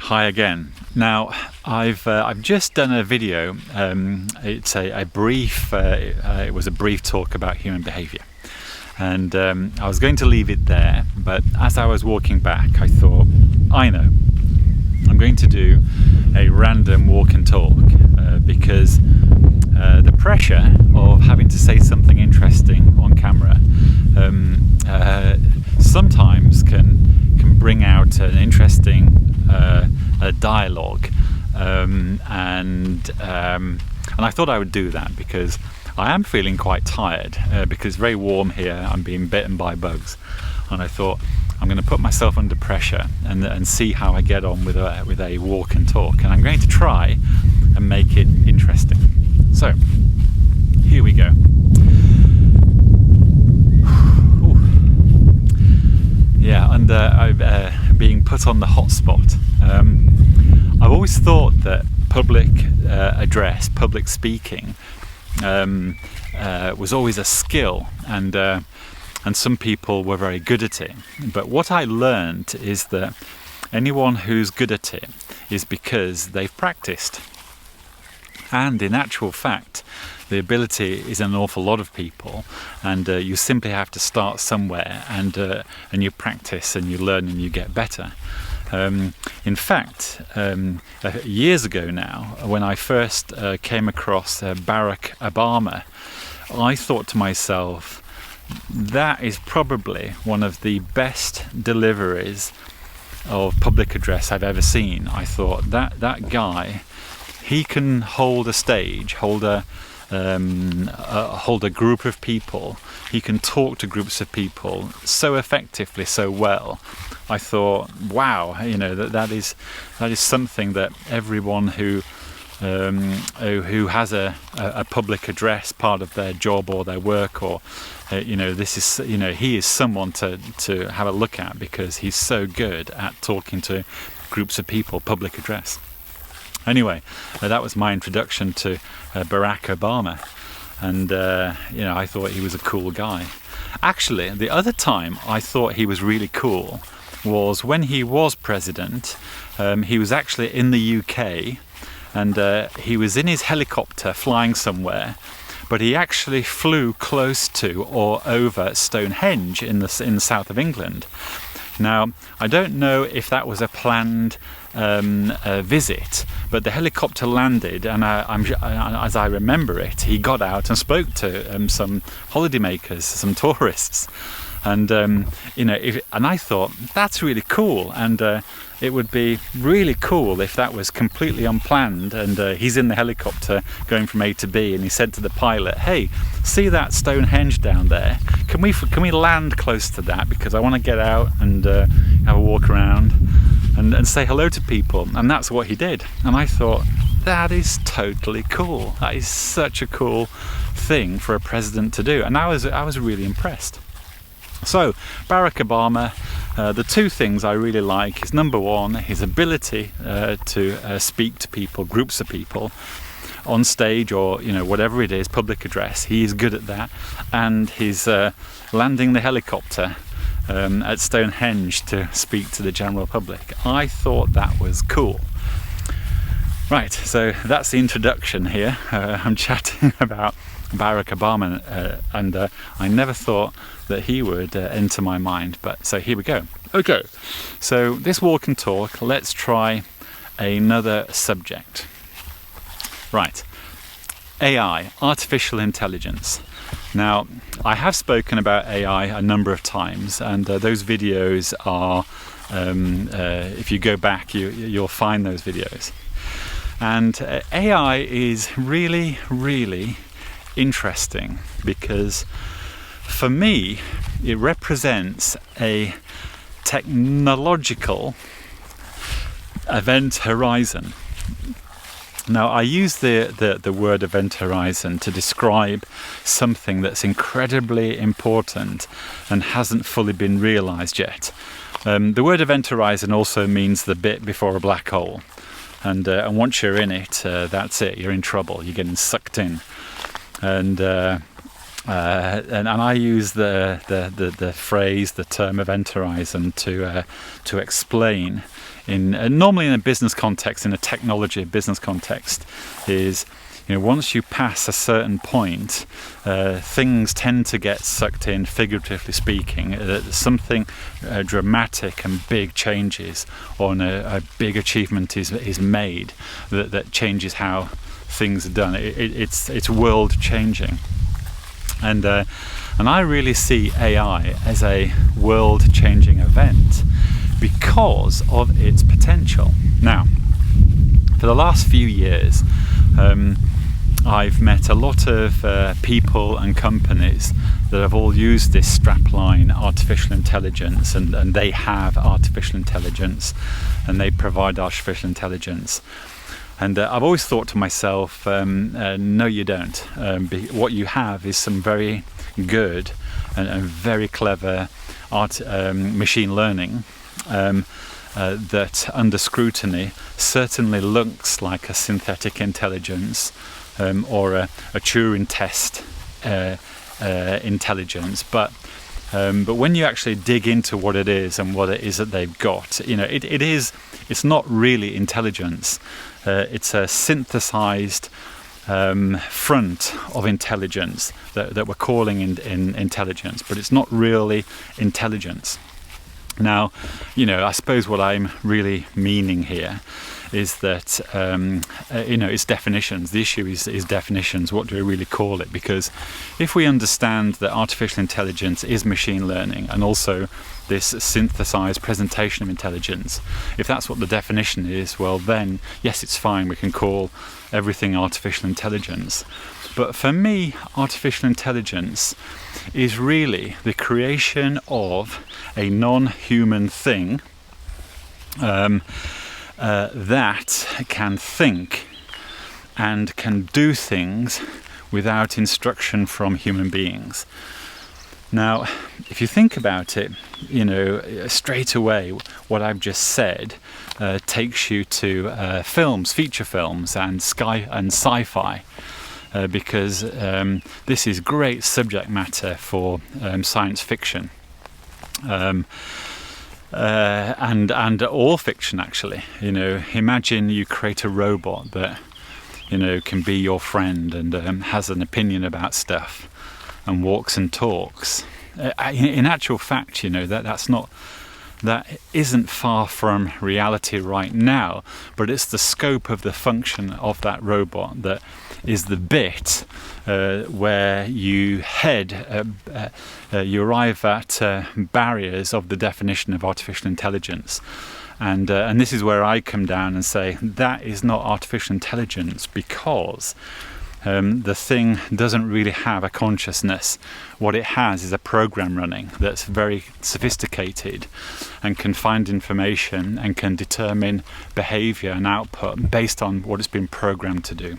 Hi again. Now, I've just done a video. It's a brief. It was a brief talk about human behaviour, and I was going to leave it there. But as I was walking back, I thought, I know, I'm going to do a random walk and talk because the pressure of having to say something interesting on camera sometimes can bring out an interesting a dialogue, and I thought I would do that because I am feeling quite tired because it's very warm here. I'm being bitten by bugs, and I thought I'm going to put myself under pressure and see how I get on with a walk and talk, and I'm going to try and make it interesting. So here we go. Yeah, and I'm being put on the hot spot. I've always thought that public address, public speaking, was always a skill, and some people were very good at it. But what I learned is that anyone who's good at it is because they've practiced. And in actual fact, the ability is an awful lot of people, and you simply have to start somewhere, and you practice and you learn and you get better. In fact, years ago now, when I first came across Barack Obama, I thought to myself, that is probably one of the best deliveries of public address I've ever seen. I thought that guy, he can hold a stage, hold a group of people. He can talk to groups of people so effectively, so well. I thought, wow, that is something that everyone who has a public address part of their job or their work, or this is he is someone to have a look at because he's so good at talking to groups of people, public address. Anyway, that was my introduction to Barack Obama, and I thought he was a cool guy. Actually, the other time I thought he was really cool was when he was president. He was actually in the UK, and he was in his helicopter flying somewhere, but he actually flew close to or over Stonehenge in the south of England. Now, I don't know if that was a planned visit, but the helicopter landed, and as I remember it, he got out and spoke to some holidaymakers, some tourists, and and I thought that's really cool, and it would be really cool if that was completely unplanned, and he's in the helicopter going from A to B, and he said to the pilot, "Hey, see that Stonehenge down there? Can we land close to that, because I want to get out and have a walk around and say hello to people." And that's what he did, and I thought, that is totally cool. That is such a cool thing for a president to do, and I was really impressed. So Barack Obama, the two things I really like is, number one, his ability to speak to people, groups of people, on stage or whatever it is, public address. He is good at that, and his landing the helicopter at Stonehenge to speak to the general public. I thought that was cool. Right, so that's the introduction here. I'm chatting about Barack Obama, and I never thought that he would enter my mind, but so here we go. Okay, so this walk and talk, let's try another subject. Right, AI, artificial intelligence. Now, I have spoken about AI a number of times, and those videos are, if you go back, you'll find those videos. And AI is really, really interesting because, for me, it represents a technological event horizon. Now, I use the word event horizon to describe something that's incredibly important and hasn't fully been realized yet. The word event horizon also means the bit before a black hole. And once you're in it, that's it, you're in trouble, you're getting sucked in. And and I use the phrase, the term event horizon to explain normally in a business context, in a technology business context, is once you pass a certain point, things tend to get sucked in, figuratively speaking. Something dramatic and big changes, or a big achievement is made that changes how things are done. It's world changing. And I really see AI as a world-changing event because of its potential. Now, for the last few years, I've met a lot of people and companies that have all used this strapline artificial intelligence, and they have artificial intelligence, and they provide artificial intelligence. And I've always thought to myself, no you don't. What you have is some very good and very clever machine learning that under scrutiny certainly looks like a synthetic intelligence or a Turing test intelligence, but when you actually dig into what it is and what it is that they've got, it's not really intelligence. It's a synthesized front of intelligence that we're calling in intelligence, but it's not really intelligence. Now, I suppose what I'm really meaning here is that it's definitions. The issue is definitions. What do we really call it? Because if we understand that artificial intelligence is machine learning and also this synthesized presentation of intelligence, if that's what the definition is, well then yes, it's fine, we can call everything artificial intelligence. But for me, artificial intelligence is really the creation of a non-human thing that can think and can do things without instruction from human beings. Now, if you think about it, straight away what I've just said takes you to films, feature films, and sci-fi, because this is great subject matter for science fiction. And all fiction, actually. Imagine you create a robot that can be your friend and has an opinion about stuff and walks and talks. In actual fact, that isn't far from reality right now, but it's the scope of the function of that robot that is the bit where you you arrive at barriers of the definition of artificial intelligence. And this is where I come down and say that is not artificial intelligence, because the thing doesn't really have a consciousness. What it has is a program running that's very sophisticated and can find information and can determine behavior and output based on what it's been programmed to do.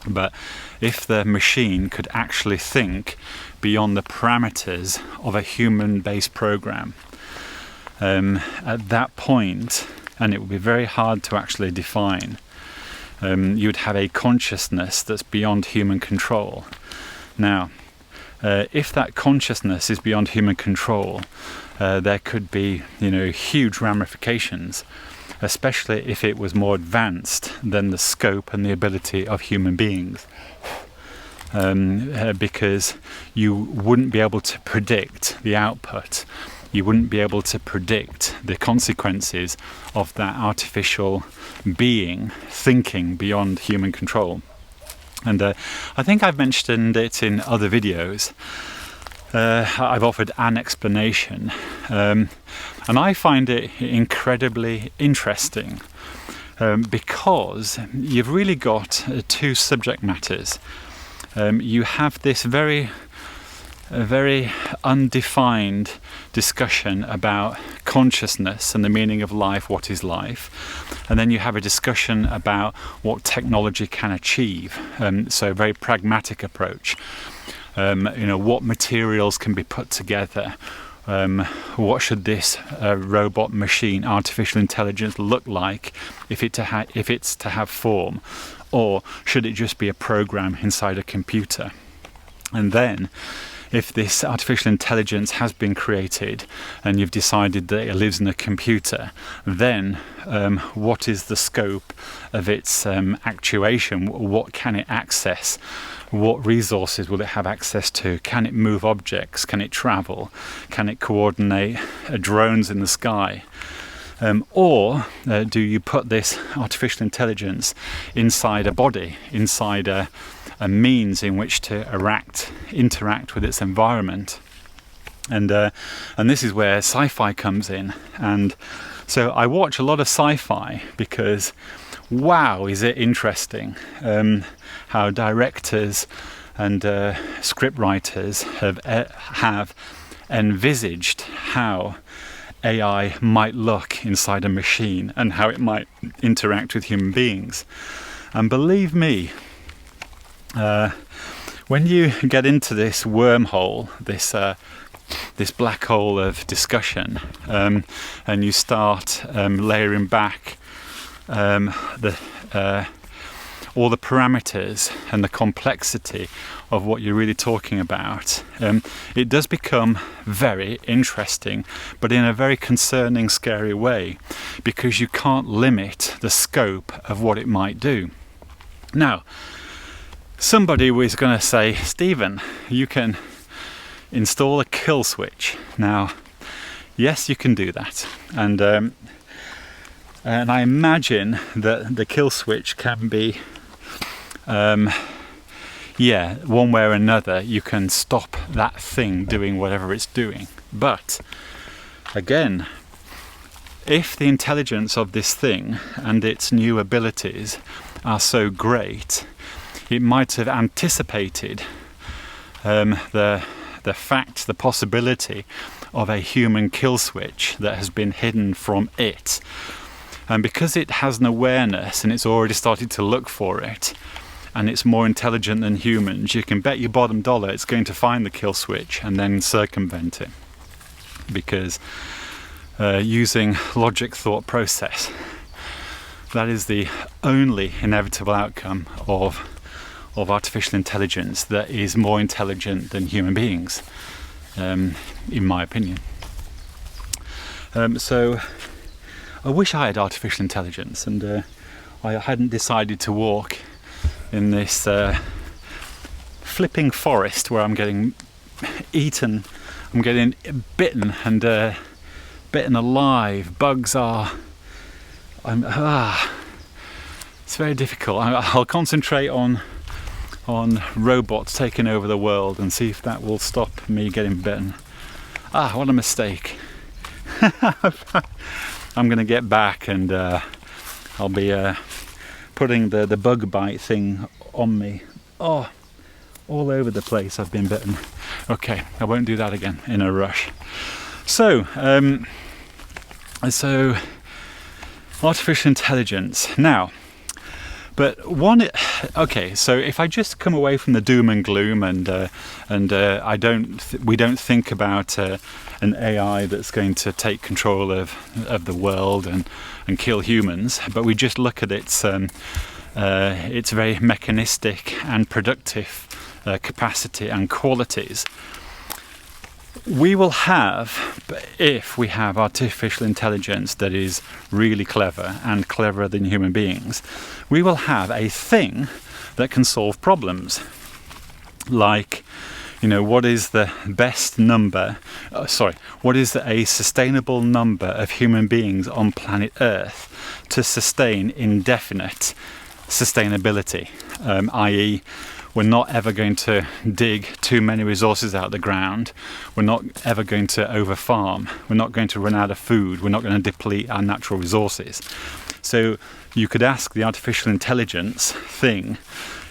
But if the machine could actually think beyond the parameters of a human-based program, at that point, and it would be very hard to actually define, you'd have a consciousness that's beyond human control. Now, if that consciousness is beyond human control, there could be, huge ramifications, especially if it was more advanced than the scope and the ability of human beings. Because you wouldn't be able to predict the output. You wouldn't be able to predict the consequences of that artificial being thinking beyond human control. And I think I've mentioned it in other videos. I've offered an explanation, and I find it incredibly interesting because you've really got two subject matters. You have this very undefined discussion about consciousness and the meaning of life, what is life, and then you have a discussion about what technology can achieve, so a very pragmatic approach. What materials can be put together, what should this robot machine, artificial intelligence, look like if it's to have form, or should it just be a program inside a computer? And then, if this artificial intelligence has been created and you've decided that it lives in a computer, then what is the scope of its actuation? What can it access? What resources will it have access to? Can it move objects? Can it travel? Can it coordinate drones in the sky? Or do you put this artificial intelligence inside a body, inside a means in which to interact with its environment? And this is where sci-fi comes in. And so I watch a lot of sci-fi because, wow, is it interesting how directors and script writers have envisaged how AI might look inside a machine and how it might interact with human beings. And believe me, when you get into this wormhole, this black hole of discussion, and you start layering back all the parameters and the complexity of what you're really talking about, it does become very interesting, but in a very concerning, scary way, because you can't limit the scope of what it might do. Now, somebody was going to say, Stephen, you can install a kill switch. Now, yes, you can do that, and I imagine that the kill switch can be, one way or another, you can stop that thing doing whatever it's doing. But again, if the intelligence of this thing and its new abilities are so great, it might have anticipated the possibility of a human kill switch that has been hidden from it. And because it has an awareness and it's already started to look for it, and it's more intelligent than humans, you can bet your bottom dollar it's going to find the kill switch and then circumvent it. Because using logic thought process, that is the only inevitable outcome of artificial intelligence that is more intelligent than human beings, in my opinion. So I wish I had artificial intelligence, and I hadn't decided to walk in this flipping forest where I'm getting eaten, I'm getting bitten and bitten alive. Bugs are... it's very difficult. I'll concentrate on robots taking over the world and see if that will stop me getting bitten. What a mistake. I'm going to get back and I'll be putting the bug bite thing on me. All over the place I've been bitten. Okay, I won't do that again in a rush. So artificial intelligence. Now, but so if I just come away from the doom and gloom and we don't think about an AI that's going to take control of the world and kill humans, but we just look at its very mechanistic and productive capacity and qualities. We will have, if we have artificial intelligence that is really clever and cleverer than human beings, we will have a thing that can solve problems. Like, what is the best number, what is a sustainable number of human beings on planet Earth to sustain indefinite sustainability, i.e., we're not ever going to dig too many resources out of the ground. We're not ever going to over-farm. We're not going to run out of food. We're not going to deplete our natural resources. So you could ask the artificial intelligence thing,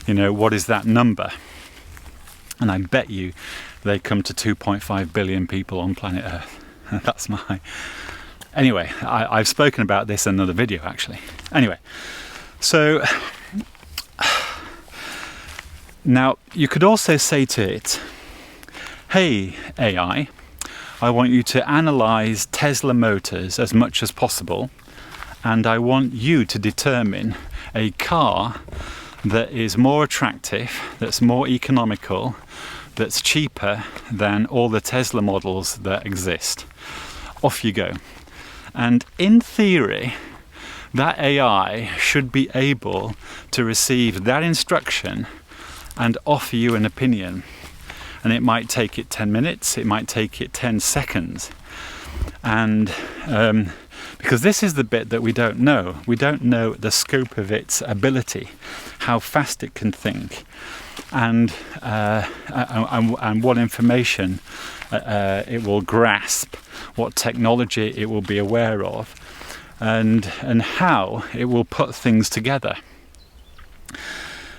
what is that number? And I bet you they come to 2.5 billion people on planet Earth. That's my... Anyway, I've spoken about this in another video, actually. Anyway, so... Now, you could also say to it, hey, AI, I want you to analyze Tesla motors as much as possible, and I want you to determine a car that is more attractive, that's more economical, that's cheaper than all the Tesla models that exist. Off you go. And in theory, that AI should be able to receive that instruction and offer you an opinion. And it might take it 10 minutes, it might take it 10 seconds. And because this is the bit that we don't know. We don't know the scope of its ability, how fast it can think, and what information it will grasp, what technology it will be aware of, and how it will put things together.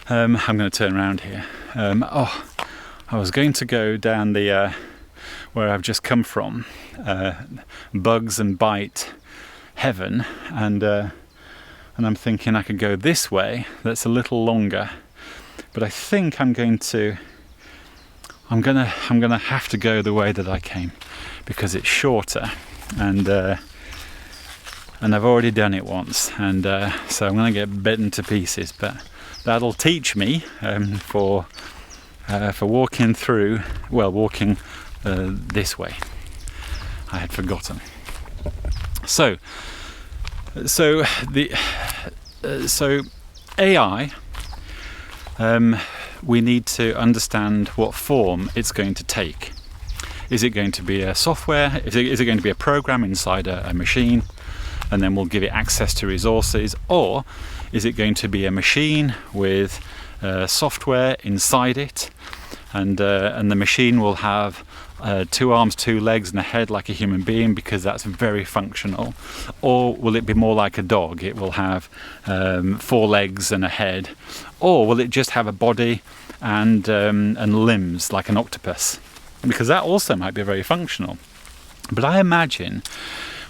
I'm going to turn around here. I was going to go down the where I've just come from, bugs and bite heaven, and I'm thinking I could go this way. That's a little longer, but I think I'm gonna have to go the way that I came because it's shorter, and I've already done it once, and so I'm gonna get bitten to pieces. But that'll teach me for walking this way. I had forgotten. So AI, we need to understand what form it's going to take. Is it going to be a software? Is it going to be a program inside a machine, and then we'll give it access to resources? Or is it going to be a machine with software inside it, and the machine will have 2 arms, 2 legs and a head like a human being, because that's very functional? Or will it be more like a dog? It will have 4 legs and a head. Or will it just have a body and limbs like an octopus? Because that also might be very functional. But I imagine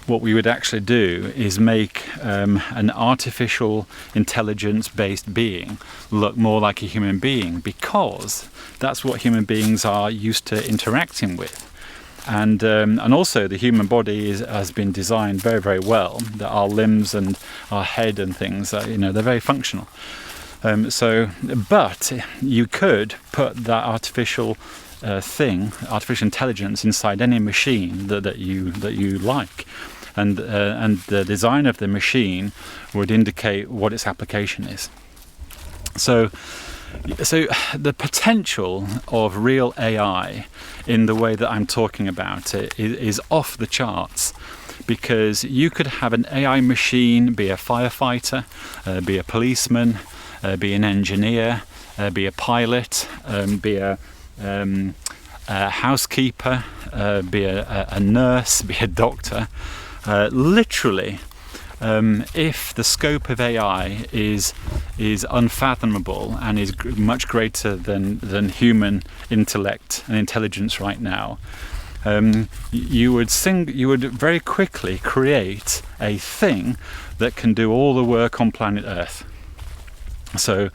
what we would actually do is make an artificial intelligence-based being look more like a human being, because that's what human beings are used to interacting with. And also the human body has been designed very, very well, that our limbs and our head and things, they're very functional. But you could put that artificial artificial intelligence inside any machine that you like, and the design of the machine would indicate what its application is. So the potential of real AI in the way that I'm talking about it is off the charts, because you could have an AI machine be a firefighter, be a policeman, be an engineer, be a pilot, be a housekeeper, be a nurse, be a doctor. Literally, if the scope of AI is unfathomable and is much greater than human intellect and intelligence right now, you would very quickly create a thing that can do all the work on planet Earth. So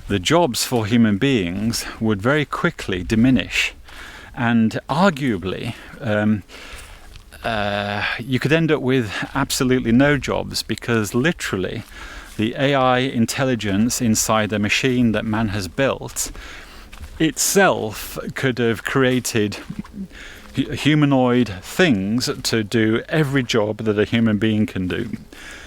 the jobs for human beings would very quickly diminish, and arguably you could end up with absolutely no jobs, because literally the AI intelligence inside the machine that man has built itself could have created humanoid things to do every job that a human being can do.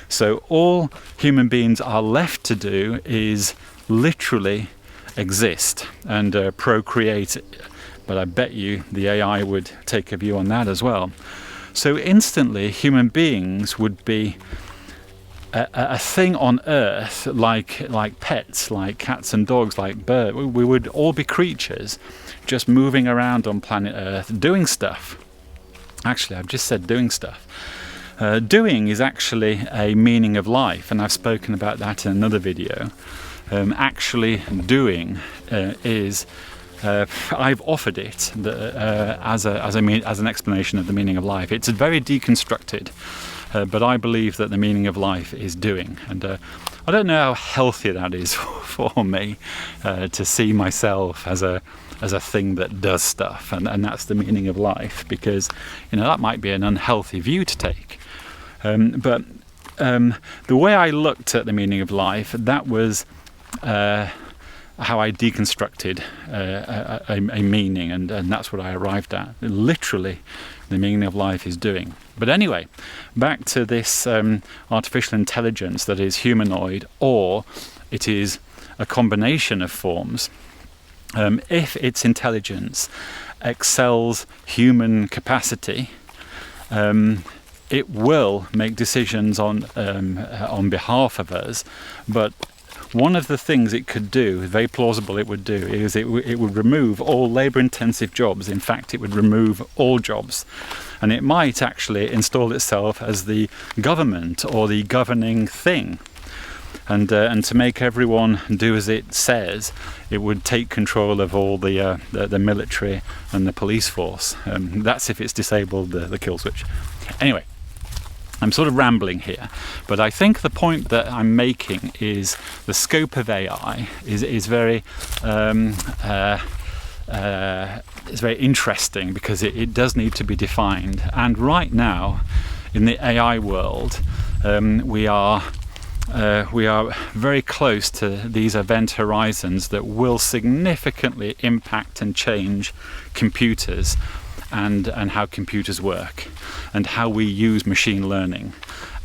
So all human beings are left to do is literally exist and procreate. But I bet you the AI would take a view on that as well. So instantly human beings would be a thing on Earth, like pets, like cats and dogs, like birds. We would all be creatures just moving around on planet Earth doing stuff. Actually, I've just said doing stuff. Doing is actually a meaning of life, and I've spoken about that in another video. Actually doing is I've offered it as an explanation of the meaning of life. It's very deconstructed, but I believe that the meaning of life is doing, and I don't know how healthy that is for me to see myself as a thing that does stuff, and that's the meaning of life, because that might be an unhealthy view to take. But the way I looked at the meaning of life, that was how I deconstructed a meaning, and that's what I arrived at. Literally, the meaning of life is doing. But anyway, back to this artificial intelligence that is humanoid, or it is a combination of forms. If its intelligence excels human capacity, it will make decisions on behalf of us, but one of the things it could do, very plausible it would do, is it would remove all labour-intensive jobs. In fact, it would remove all jobs. And it might actually install itself as the government or the governing thing. And to make everyone do as it says, it would take control of all the military and the police force. That's if it's disabled the kill switch. Anyway, I'm sort of rambling here, but I think the point that I'm making is the scope of AI is very it's very interesting, because it does need to be defined. And right now, in the AI world, we are very close to these event horizons that will significantly impact and change computers and how computers work, and how we use machine learning,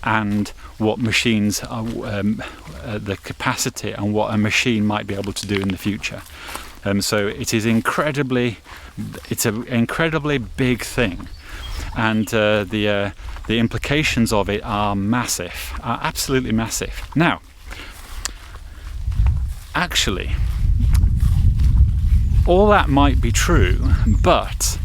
and what machines are, the capacity and what a machine might be able to do in the future. So it's an incredibly big thing, and the implications of it are massive, are absolutely massive. Now, actually, all that might be true, but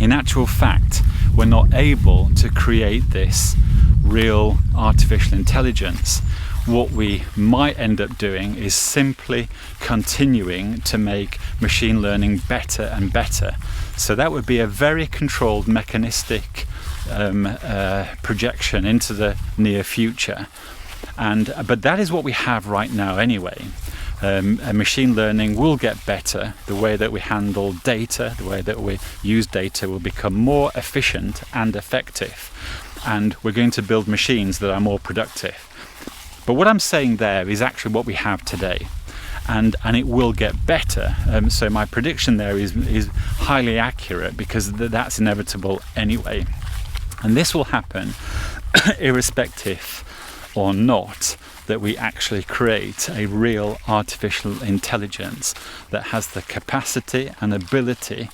in actual fact, we're not able to create this real artificial intelligence. What we might end up doing is simply continuing to make machine learning better and better. So that would be a very controlled, mechanistic projection into the near future. But that is what we have right now anyway. Machine learning will get better. The way that we handle data, the way that we use data will become more efficient and effective. And we're going to build machines that are more productive. But what I'm saying there is actually what we have today. And it will get better. So my prediction there is highly accurate, because that's inevitable anyway. And this will happen irrespective or not that we actually create a real artificial intelligence that has the capacity and ability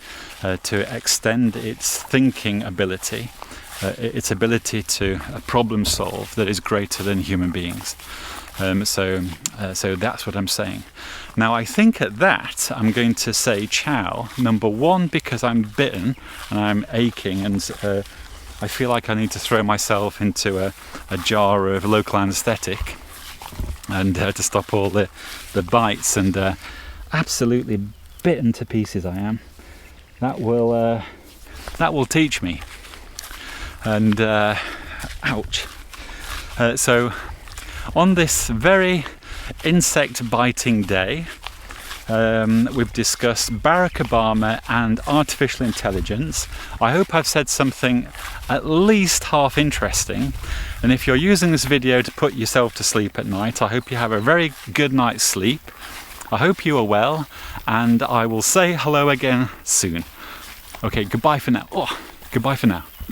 to extend its thinking ability, its ability to problem solve, that is greater than human beings. So that's what I'm saying. Now, I think at that I'm going to say ciao. Number one, because I'm bitten and I'm aching, and I feel like I need to throw myself into a jar of local anaesthetic, and to stop all the bites, and absolutely bitten to pieces I am. That will teach me. And ouch. So on this very insect biting day, we've discussed Barack Obama and artificial intelligence. I hope I've said something at least half interesting, and if you're using this video to put yourself to sleep at night, I hope you have a very good night's sleep. I hope you are well, and I will say hello again soon. Okay, goodbye for now. Goodbye for now.